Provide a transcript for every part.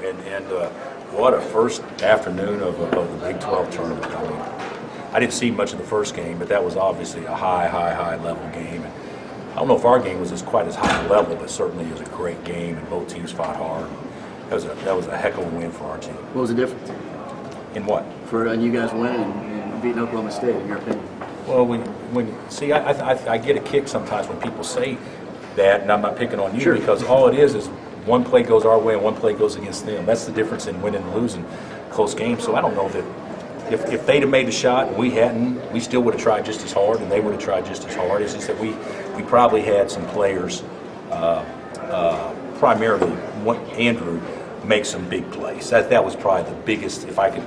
And what a first afternoon of the Big 12 tournament. I mean, I didn't see much of the first game, but that was obviously a high level game. And I don't know if our game was quite as high a level, but certainly it was a great game, and both teams fought hard. That was a heck of a win for our team. What was the difference? In what? For you guys winning and beating Oklahoma State, in your opinion? Well, see, I get a kick sometimes when people say that, and I'm not picking on you, sure, because all it is one play goes our way and one play goes against them. That's the difference in winning and losing close games. So I don't know that if they'd have made the shot and we hadn't, we still would have tried just as hard, and they would have tried just as hard. It's just that we probably had some players, primarily Andrew, make some big plays. That was probably the biggest, if I could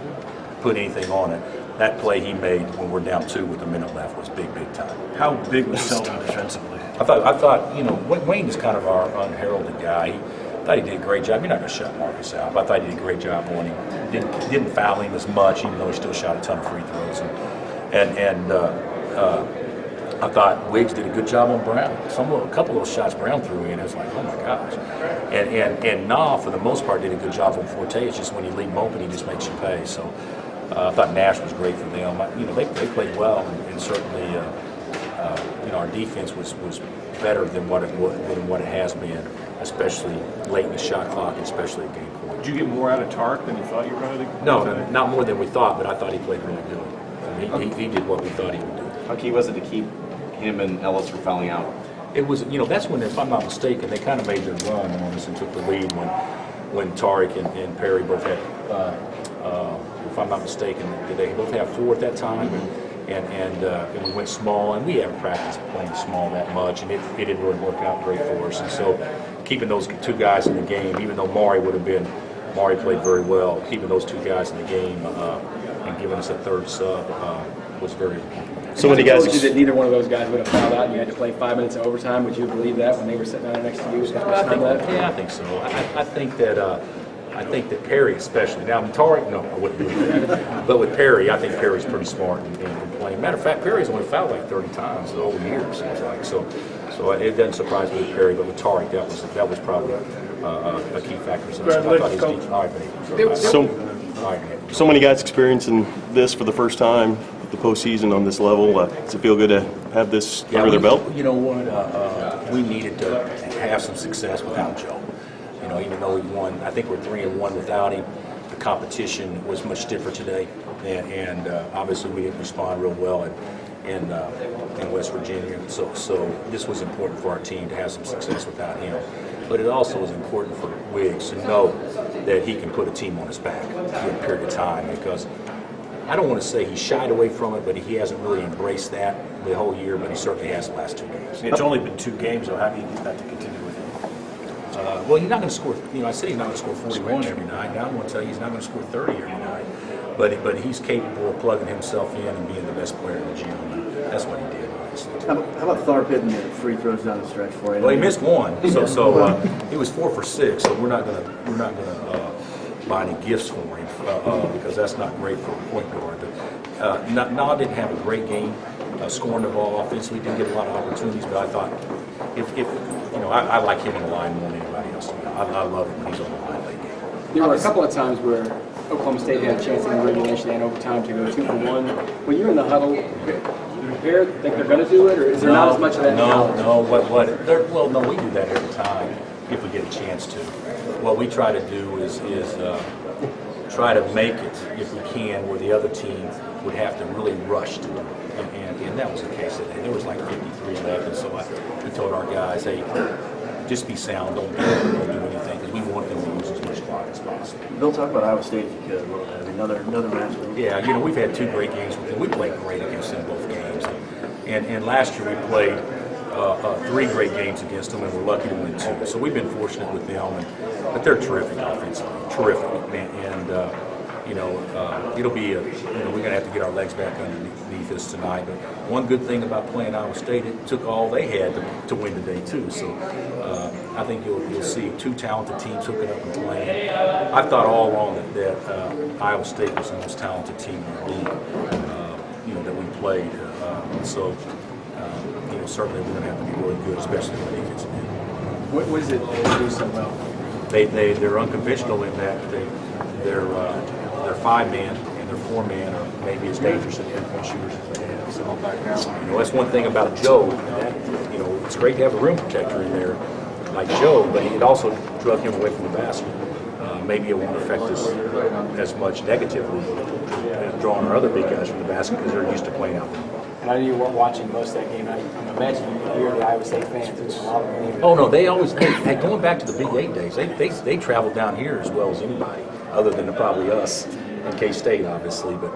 put anything on it. That play he made when we're down 2 with a minute left was big time. How big was Selton defensively? I thought, Wayne is kind of our unheralded guy. I thought he did a great job. You're not going to shut Marcus out, but I thought he did a great job on him. Didn't foul him as much, even though he still shot a ton of free throws. And I thought Wiggs did a good job on Brown. A couple of those shots Brown threw in, it was like, oh my gosh. And Nah, for the most part, did a good job on Forte. It's just when you leave him open, he just makes you pay. So I thought Nash was great for them. They played well, and certainly our defense was better than what it has been, especially late in the shot clock, especially at game point. Did you get more out of Tark than you thought you were going to? No, not more than we thought, but I thought he played really good. I mean, he did what we thought he would do. How key was it to keep him and Ellis from fouling out? It was, that's when, if I'm not mistaken, they kind of made their run on us and took the lead when Tariq and Perry both had, if I'm not mistaken, did they both have 4 at that time? And we went small, and we haven't practiced playing small that much, and it didn't really work out great for us. And so keeping those 2 guys in the game, even though Mari played very well, keeping those 2 guys in the game and giving us a third sub was very important. So when you guys told you that neither one of those guys would have fouled out and you had to play 5 minutes of overtime, would you believe that when they were sitting down next to you? I think so. I think that Perry especially. Now, Tariq, no, I wouldn't do that. But with Perry, I think Perry's pretty smart in playing. Matter of fact, Perry's only fouled like 30 times the whole year, it seems like. So it doesn't surprise me with Perry, but with Tariq, that was probably a key factor. So I thought his defense. All right, babe. So many guys experiencing this for the first time, the postseason on this level. Does it feel good to have this under their belt? You know what? We needed to have some success without Joe. Even though we won, I think we're 3-1 without him. The competition was much stiffer today, and obviously we didn't respond real well in West Virginia. So this was important for our team to have some success without him. But it also was important for Wiggs to know that he can put a team on his back for a period of time, because I don't want to say he shied away from it, but he hasn't really embraced that the whole year, but he certainly has the last 2 games. It's only been 2 games, so how do you get that to continue with him? Well, he's not going to score. I said he's not going to score 41 every night. Now I'm going to tell you he's not going to score 30 every night. But he's capable of plugging himself in and being the best player in the gym. And that's what he did. How about Tharp hitting the free throws down the stretch for you? Well, he missed 1, so he was 4 for 6. So we're not going to buy any gifts for him because that's not great for a point guard. Nah didn't have a great game scoring the ball offensively. Didn't get a lot of opportunities, but I thought I like him on the line more than anybody else. I love him when he's on the line late game. There were a couple of times where Oklahoma State had a chance in regulation and overtime to go 2 for 1. When you're in the huddle, do you prepare, think they're going to do it, or is there not as much of that? No. No, we do that every time if we get a chance to. What we try to do is try to make it, if we can, where the other team would have to really rush to it. And that was the case today. There was like 53 left, and so we told our guys, hey, just be sound, don't do anything, because we want them to use as much clock as possible. Bill, talk about Iowa State if you could a little bit. Another match. Yeah, we've had 2 great games with them. We played great against them both games. And last year we played 3 great games against them, and we're lucky to win 2. So we've been fortunate with them, but they're terrific offensively, terrific. It'll be we're going to have to get our legs back underneath us tonight. But one good thing about playing Iowa State, it took all they had to win today too. So I think you'll see 2 talented teams hooking up and playing. I thought all along that Iowa State was the most talented team in the league. That we played. Certainly we're going to have to be really good, especially on the defensive end. What is it that you do so well? they're unconventional in that they're 5-man and they're 4-man are maybe as dangerous as three-point shooters as they have. So, that's one thing about Joe. That, it's great to have a rim protector in there like Joe, but it also drug him away from the basket. Maybe it won't affect us as much negatively as drawing our other big guys from the basket because they're used to playing out there. And I know you weren't watching most of that game. I'm imagining you hear the Iowa State fans. It's a lot of them. Oh no, they always going back to the Big 8 days. They traveled down here as well as anybody, other than probably us and K-State, obviously. But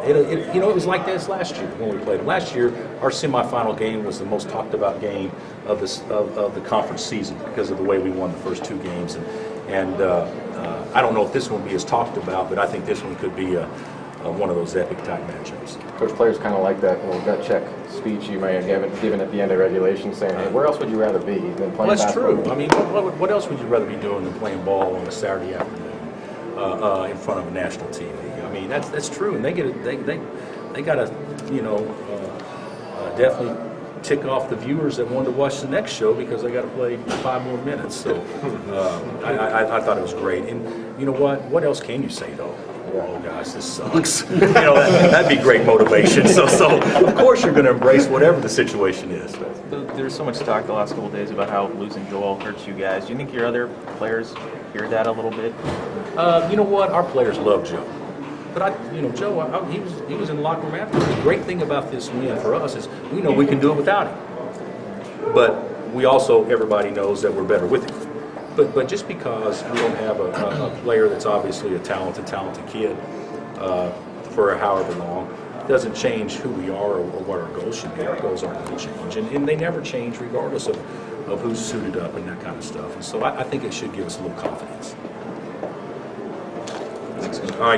it was like this last year when we played them. Last year, our semifinal game was the most talked about game of the conference season because of the way we won the first 2 games. And I don't know if this one will be as talked about, but I think this one could be one of those epic type matchups. Coach, players kind of like that little gut check speech you may have given at the end of regulation saying, hey, where else would you rather be than playing Well, that's basketball? true. I mean, what else would you rather be doing than playing ball on a Saturday afternoon in front of a national TV? I mean, that's true, and they got to definitely tick off the viewers that wanted to watch the next show because they got to play 5 more minutes. So I thought it was great. And you know what? What else can you say though? Oh gosh, this sucks. That'd be great motivation. So of course you're going to embrace whatever the situation is. There's so much talk the last couple of days about how losing Joel hurts you guys. Do you think your other players hear that a little bit? You know what? Our players love Joe. But Joe, he was in the locker room after. The great thing about this win for us is we know we can do it without him. But we also, everybody knows that we're better with him. But just because we don't have a player that's obviously a talented kid for however long, doesn't change who we are or what our goals should be. Our goals aren't going to change, and they never change regardless of who's suited up and that kind of stuff. And so I think it should give us a little confidence. All right.